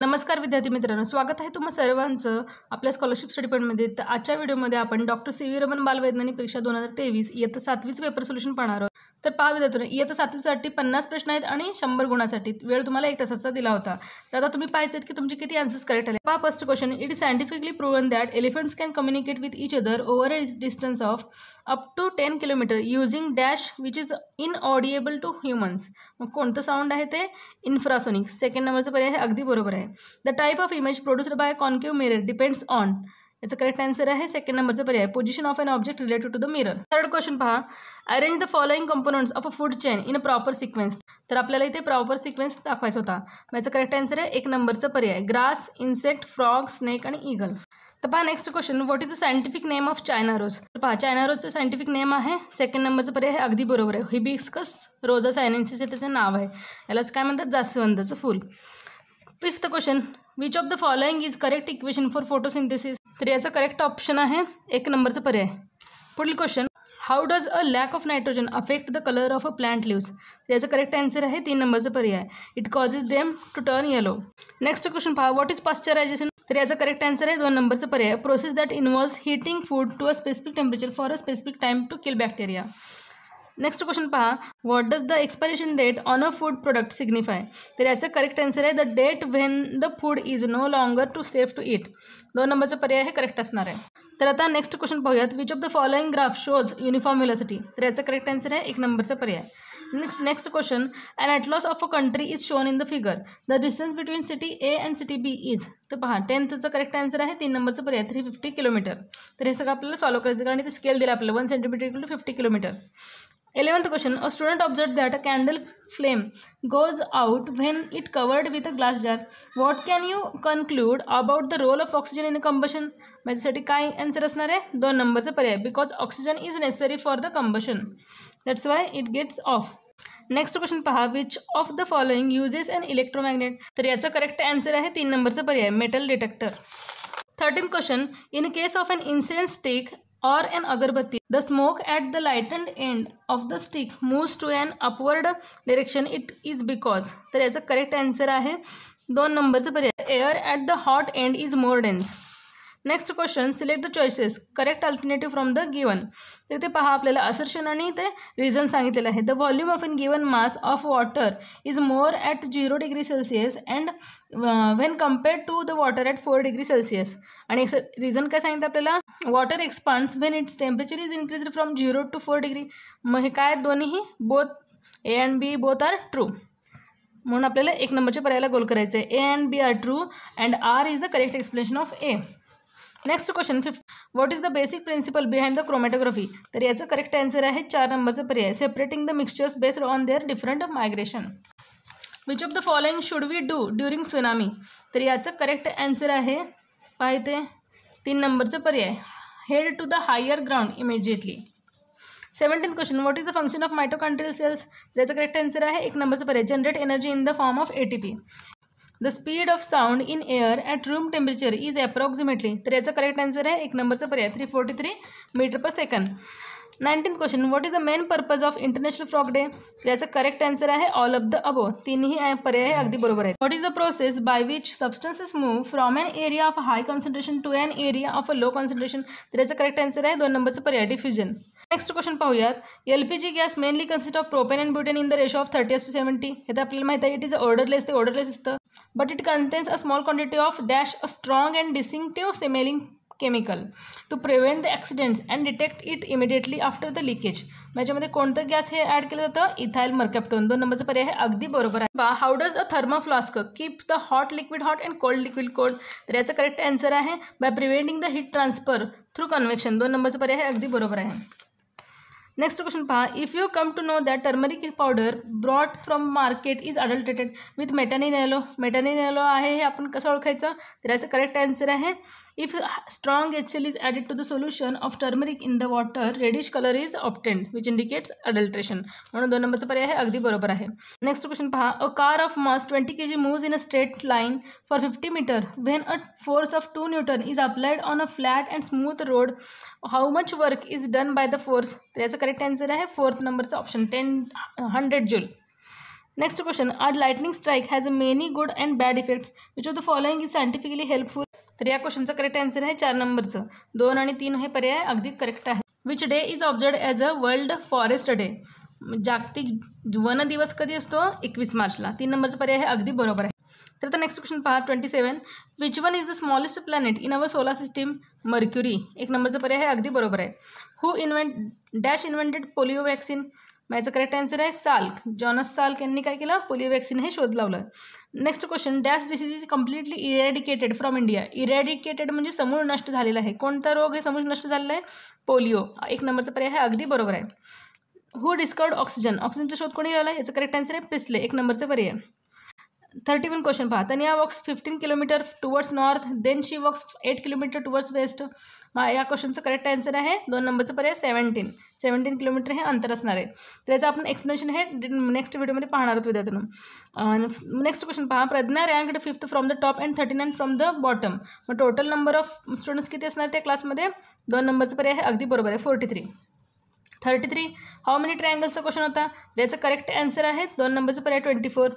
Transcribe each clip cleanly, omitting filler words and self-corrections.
नमस्कार विद्यार्थी मित्रांनो, स्वागत आहे तुम्हा सर्वांचं आपल्या स्कॉलरशिप स्टडी पॉईंटमध्ये। तर आजच्या व्हिडिओमध्ये आपण डॉक्टर सी व्ही रमन बालवैज्ञानिक परीक्षा 2023 इयत्ता 7वीचं पेपर सोल्युशन पाहणार आहोत। तर पहा विद्यार्थ्यांनो, इयत्ता 7वीसाठी 50 प्रश्न आहेत आणि 100 गुणासाठी वेळ तुम्हाला 1 तासाचा दिला होता। तर आता तुम्ही पाहायचे की तुमचे किती आन्सर्स करेक्ट आले। पहा first question, it is scientifically proven that elephants can communicate with each other over a distance of up to 10 kilometre using dash which is inaudible to humans. मग कोणतं साऊंड आहे ते? इन्फ्रासोनिक। सेकंड नंबरचं पर्याय आहे अगदी बरोबर आहे। The type of image produced by concave mirror depends on, याचा करेक्ट आन्सर आहे सेकंड नंबरचा पर्याय position of an object related to the mirror. Third question पहा, arrange the following components of a food chain in a proper sequence. तर आपल्याला इथे proper sequence दाखवायचा होता। याचा करेक्ट आन्सर आहे 1 नंबरचा पर्याय ग्रास, इन्सेक्ट, फ्रॉग, स्नेक आणि ईगल। तर पहा next question, what is the scientific name of China rose. तर पहा चायना रोजचं सायंटिफिक नेम आहे सेकंड नंबरचा पर्याय आहे अगदी बरोबर आहे हिबिस्कस रोजा सायनेन्सिस हे त्याचं नाव आहे। यालाच काय म्हणतात? जास्वंदाचं फूल। Fifth question, which of the following is correct equation for photosynthesis. तर याचा करेक्ट ऑप्शन आहे 1 नंबरचा पर्याय। पुढील question, how does a lack of nitrogen affect the colour of a plant leaves. तर याचा करेक्ट आन्सर आहे 3 नंबरचा पर्याय it causes them to turn yellow. Next question पहा, व्हॉट इज पाश्चरायझेशन। तर याचा करेक्ट आन्सर आहे 2 नंबरचा पर्याय process that involves heating food to a specific temperature for a specific time to kill bacteria. Next question पहा, what does the expiration date on a food product signify. तर याचं correct answer आहे the date when the food is no longer to safe to eat. 2 नंबरचा पर्याय हे correct असणार आहे। तर आता नेक्स्ट क्वेश्चन पाहूयात, which of the following graph shows uniform velocity. तर याचं करेक्ट आन्सर आहे 1 नंबरचा पर्याय। Next question, an atlas of a country is shown in the figure the distance between city A and city B is. तर पहा 10thचं correct answer आहे 3 नंबरचा पर्याय 350 किलोमीटर। तर हे सगळं आपल्याला सॉल्व्ह करायचं कारण इथे स्केल दिला आपल्याला 1 centimetre equal to 50 kilometre. 11th question, a student observed that a candle flame goes out when it covered with a glass jar. What can you conclude about the role of oxygen in combustion? माझ्यासाठी काय answer असणार आहे? 2 नंबरचा पर्याय because oxygen is necessary for the combustion, that's why it gets off. Next question पहा, which of the following uses an electromagnet. तर याचा correct answer आहे 3 नंबरचा पर्याय metal detector. 13th question, in case of an incense stick or an agarbatti, the smoke at the lightened end of the stick moves to an upward direction, it is because। तर याचा correct answer आहे 2 नंबरचा पर्याय air at the hot end is more dense. Next question, select the choices correct alternative from the given. तर इथे पहा आपल्याला assertion आणि ते रिझन सांगितलेलं आहे। The volume of an given mass of water is more at 0 degree Celsius and when compared to the water at 4 degree Celsius. आणि reason काय सांगितलं आपल्याला? Water expands when its temperature is increase from 0 to 4 degree. मग हे काय दोन्हीही both A and B both are true, म्हणून आपल्याला 1 नंबरच्या पर्यायाला गोल करायचं आहे। A and B are true and R is the correct explanation of A. Next question 5, what is the basic principle behind the chromatography. तर याचं करेक्ट आन्सर आहे 4 नंबरचा पर्याय separating the mixtures based on their different migration. Which of the following should we do during tsunami. तर याचं correct answer आहे पाहिजे 3 नंबरचा पर्याय head to the higher ground immediately. 17th question, what is the function of mitochondrial cells. याचं correct answer आहे 1 नंबरचा पर्याय generate energy in the form of ATP। The speed of sound in air at room temperature is approximately. तर याचा correct answer आहे 1 नंबरचा पर्याय 343 metre per second. 19th question, what is the main purpose of international frog day. याचा correct answer आहे all of the above, तिन्ही पर्याय अगदी बरोबर आहेत। What is the process by which substances move from an area of high concentration to an area of a low concentration. तर याचा correct answer आहे 2 नंबरचा पर्याय डिफ्युजन। नेक्स्ट क्वेश्चन पाहूयात, LPG gas mainly consist of propane and butane in the ratio of 30:70। हे तर आपल्याला माहिती आहे इट इज ऑर्डरलेस, ते ऑर्डरलेस असतं but it contains a small quantity of dash a strong and distinctive smelling chemical to prevent the accidents and detect it immediately after the leakage. याच्यामध्ये कोणतं gas हे ॲड केलं जातं? Ethyl मर्कॅप्टोन। 2 नंबरचा पर्याय हे अगदी बरोबर आहे। How does a thermoflask keeps the hot liquid hot and cold liquid cold. तर याचं करेक्ट आन्सर आहे by preventing the heat transfer through convection. 2 नंबरचा पर्याय हे अगदी बरोबर आहे। नेक्स्ट क्वेश्चन पहा, if you come to know that turmeric powder brought from market is adulterated with metanil yellow. Metanil yellow आहे हे आपण कसं ओळखायचं? तर याचं करेक्ट आन्सर आहे if strong HCl is added to the solution of turmeric in the water reddish colour is obtained which indicates adulteration, म्हणून 2 नंबरचा पर्याय हे अगदी बरोबर आहे। नेक्स्ट क्वेश्चन पहा, a car of mass 20 kg moves in a straight line for 50 metre when a force of 2 Newton is applied on a flat and smooth road how much work is done by the force. तर याचं correct answer आहे 4th नंबरचा option 100 joule. Next question, are lightning strike has a many good and bad effects, which of the following is scientifically helpful. तर या क्वेश्चनचं correct answer आहे 4 नंबरचं. 2 आणि 3 हे पर्याय अगदी करेक्ट आहे. Which day is observed as a world forest day. जागतिक वन दिवस कधी असतो? 21 मार्चला. 3 नंबरचा पर्याय हे अगदी बरोबर आहे. तर आता नेक्स्ट क्वेश्चन पहा 27. Which one is the smallest planet in our solar system? Mercury. 1 नंबरचा पर्याय हे अगदी बरोबर आहे. Who invented polio vaccine? याचं करेक्ट आन्सर आहे साल्क. जॉनस साल्क यांनी काय केलं? पोलिओ वॅक्सिन हे शोध लावलं. Next question, dash disease is completely eradicated from India. Eradicated म्हणजे समूळ नष्ट झालेला आहे. कोणता रोग हे समूळ नष्ट झालेला आहे? पोलिओ. 1 नंबरचा पर्याय हे अगदी बरोबर आहे. हु डिस्कवर्ड ऑक्सिजन? ऑक्सिजनचा शोध कोणी लावला? याचं करेक्ट आन्सर आहे प्रिस्ले. 1 नंबरचा पर्याय. 31 क्वेश्चन पहा, Tania walks 15 kilometre towards north, then she walks 8 kilometre towards west. या क्वेश्चनचं करेक्ट आन्सर आहे 2 नंबरचं पर्याय 17 किलोमीटर हे अंतर असणार आहे. तर याचं आपण एक्सप्लेनेशन हे नेक्स्ट व्हिडिओमध्ये पाहणार आहोत विद्यार्थ्यांनो. नेक्स्ट क्वेश्चन पहा, Pragya ranked 5th from the top and 39 from the bottom. मग टोटल नंबर ऑफ स्टुडंट्स किती असणार त्या क्लासमध्ये? 2 नंबरचं पर्याय हे अगदी बरोबर आहे 43. 33 हाऊ मेनी ट्रायंगल्सचा क्वेश्चन होता. याचं करेक्ट आन्सर आहे 2 नंबरचं पर्याय 24.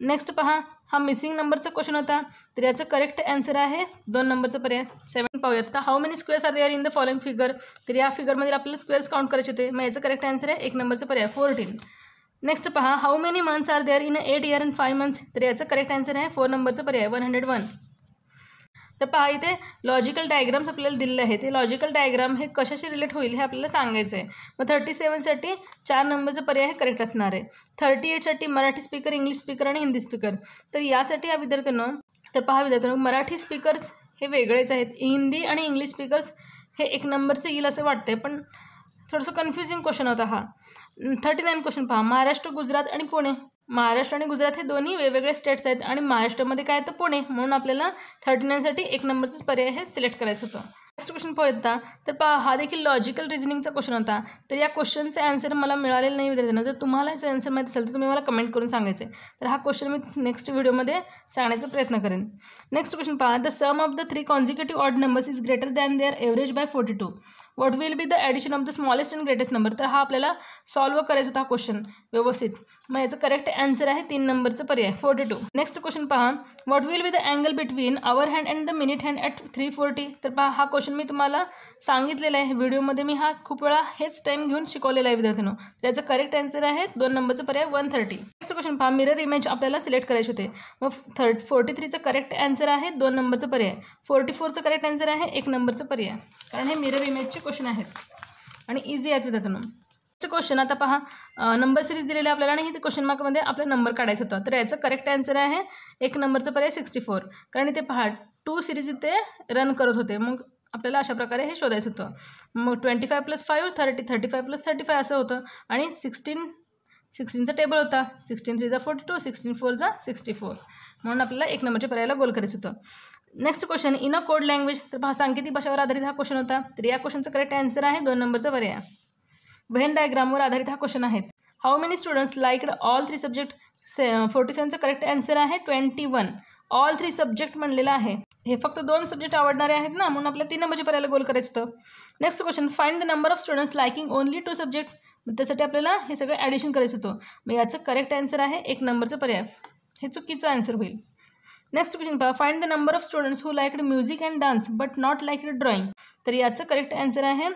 नेक्स्ट पहा, हा मिसिंग नंबरचा क्वेश्चन होता. तर याचं करेक्ट आन्सर आहे 2 नंबरचा पर्याय 7. पाहूयात आता, how many squares are there in the following figure. तर या फिगरमध्ये आपल्याला स्क्वेअर्स काउंट करायचे होते. मग याचं करेक्ट आन्सर आहे 1 नंबरचा पर्याय 14. नेक्स्ट पहा, how many months are there in 8 year and 5 months. तर याचं करेक्ट आन्सर आहे 4 नंबरचा पर्याय 101. तर पहा इथे लॉजिकल डायग्राम्स आपल्याला दिलेले आहेत. ते लॉजिकल डायग्राम हे कशाशी रिलेट होईल हे आपल्याला सांगायचं आहे. मग 37साठी 4 नंबरचा पर्याय हे करेक्ट असणार आहे. 38साठी मराठी स्पीकर, इंग्लिश स्पीकर आणि हिंदी स्पीकर. तर यासाठी या विद्यार्थ्यांनो, तर पहा विद्यार्थ्यांनो, मराठी स्पीकर्स हे वेगळेच आहेत. हिंदी आणि इंग्लिश स्पीकर्स हे 1 नंबरचं येईल असं वाटतंय, पण थोडंसं कन्फ्युजिंग क्वेश्चन होता हा. 39 क्वेश्चन पहा, महाराष्ट्र, गुजरात आणि पुणे. महाराष्ट्र आणि गुजरात हे दोन्ही वेगवेगळे स्टेट्स आहेत आणि महाराष्ट्रामध्ये काय तर पुणे, म्हणून आपल्याला 39साठी 1 नंबरचाच पर्याय हे सिलेक्ट करायचं होतं. नेक्स्ट क्वेश्चन पाहता, तर पहा हा देखील लॉजिकल रिझनिंगचा क्वेश्चन होता. तर या क्वेश्चनचे आन्सर मला मिळालेलं नाही विद्यार्थ्यांना. जर तुम्हाला याचं आन्सर माहिती असेल तर तुम्ही मला कमेंट करून सांगायचं आहे. तर हा क्वेश्चन मी नेक्स्ट व्हिडिओमध्ये सांगण्याचा प्रयत्न करेन. नेक्स्ट क्वेश्चन पहा, the sum of the 3 consecutive odd numbers is greater than their average by 42. What will be the addition of the smallest and greatest number. तर हा आपल्याला सॉल्व करायचा होता हा क्वेश्चन व्यवस्थित. मग याचं करेक्ट आन्सर आहे 3 नंबरचं पर्याय 42. नेक्स्ट क्वेश्चन पहा, what will be the angle between hour hand and the minute hand at 3:40. तर पहा हा क्वेश्चन मी तुम्हाला सांगितलेलं आहे व्हिडिओमध्ये. मी हा खूप वेळा हेच टाईम घेऊन शिकवलेला आहे विद्यार्थ्यांनो. त्याचं करेक्ट आन्सर आहे 2 नंबरचं पर्याय 130. नेक्स्ट क्वेश्चन पहा, मिरर इमेज आपल्याला सिलेक्ट करायचे होते. मग 43चं करेक्ट आन्सर आहे 2 नंबरचं पर्याय. 44चं करेक्ट आन्सर आहे 1 नंबरचं पर्याय, कारण हे मिरर इमेजचे क्वेश्चन आहेत आणि इझी आहेत विद्यार्थ्यांनो. क्वेश्चन आता पहा, नंबर सिरीज दिलेले आपल्याला आणि हे क्वेश्चन मार्कमध्ये आपला नंबर काढायचं होतं. तर याचं करेक्ट आन्सर आहे 1 नंबरचं पर्याय 64, कारण इथे पहा 2 सिरीज इथे रन करत होते. मग आपल्याला अशा प्रकारे हे शोधायचं होतं. मग 25 + 5 30, 35 + 35 असं होतं आणि 16चा टेबल होता. 16 3 42, 16 4 64, म्हणून आपल्याला 1 नंबरच्या पर्यायाला गोल करायचं होतं. Next question, in a code language. तर पहा सांकेतिक भाषेवर आधारित हा क्वेश्चन होता. तर या क्वेश्चनचं करेक्ट आन्सर आहे 2 नंबरचा पर्याय. व्हेन डायग्रामवर आधारित हा क्वेश्चन आहे. How many students liked all 3 subject. 47चं करेक्ट आन्सर आहे 21. ऑल 3 सब्जेक्ट म्हणलेलं आहे. हे फक्त 2 सब्जेक्ट आवडणारे आहेत ना, म्हणून आपल्या 3 नंबरच्या पर्यायाला गोल करायचं होतं. Next question, find the number of students liking only 2 subject. मग त्यासाठी आपल्याला हे सगळं ॲडिशन करायचं होतं. मग याचं करेक्ट आन्सर आहे 1 नंबरचं पर्याय. हे चुकीचं आन्सर होईल. नेक्स्ट क्वेश्चन पहा, find the number of students who liked music and dance but not liked drawing. तर याचं करेक्ट आन्सर आहे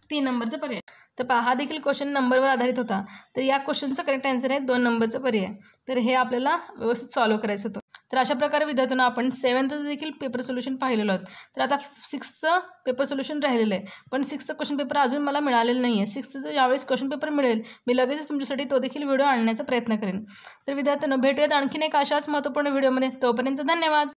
3 नंबरचं पर्याय. तर पहा हा देखील क्वेश्चन नंबरवर आधारित होता. तर या क्वेश्चनचं करेक्ट आन्सर आहे 2 नंबरचं पर्याय. तर हे आपल्याला व्यवस्थित सॉल्व करायचं होतं. तर अशा प्रकारे विद्यार्थ्यांना आपण 7thचं देखील पेपर सोल्युशन पाहिलेलं आहोत. तर आता 6thचं पेपर सोल्युशन राहिलेलं आहे, पण 6thचं क्वेश्चन पेपर अजून मला मिळालेलं नाही आहे. 6thचं ज्यावेळेस क्वेश्चन पेपर मिळेल मी लगेचच तुमच्यासाठी तो देखील व्हिडिओ आणण्याचा प्रयत्न करेन. तर विद्यार्थ्यांना भेटूयात आणखीन एक अशाच महत्त्वपूर्ण व्हिडिओमध्ये. तोपर्यंत धन्यवाद.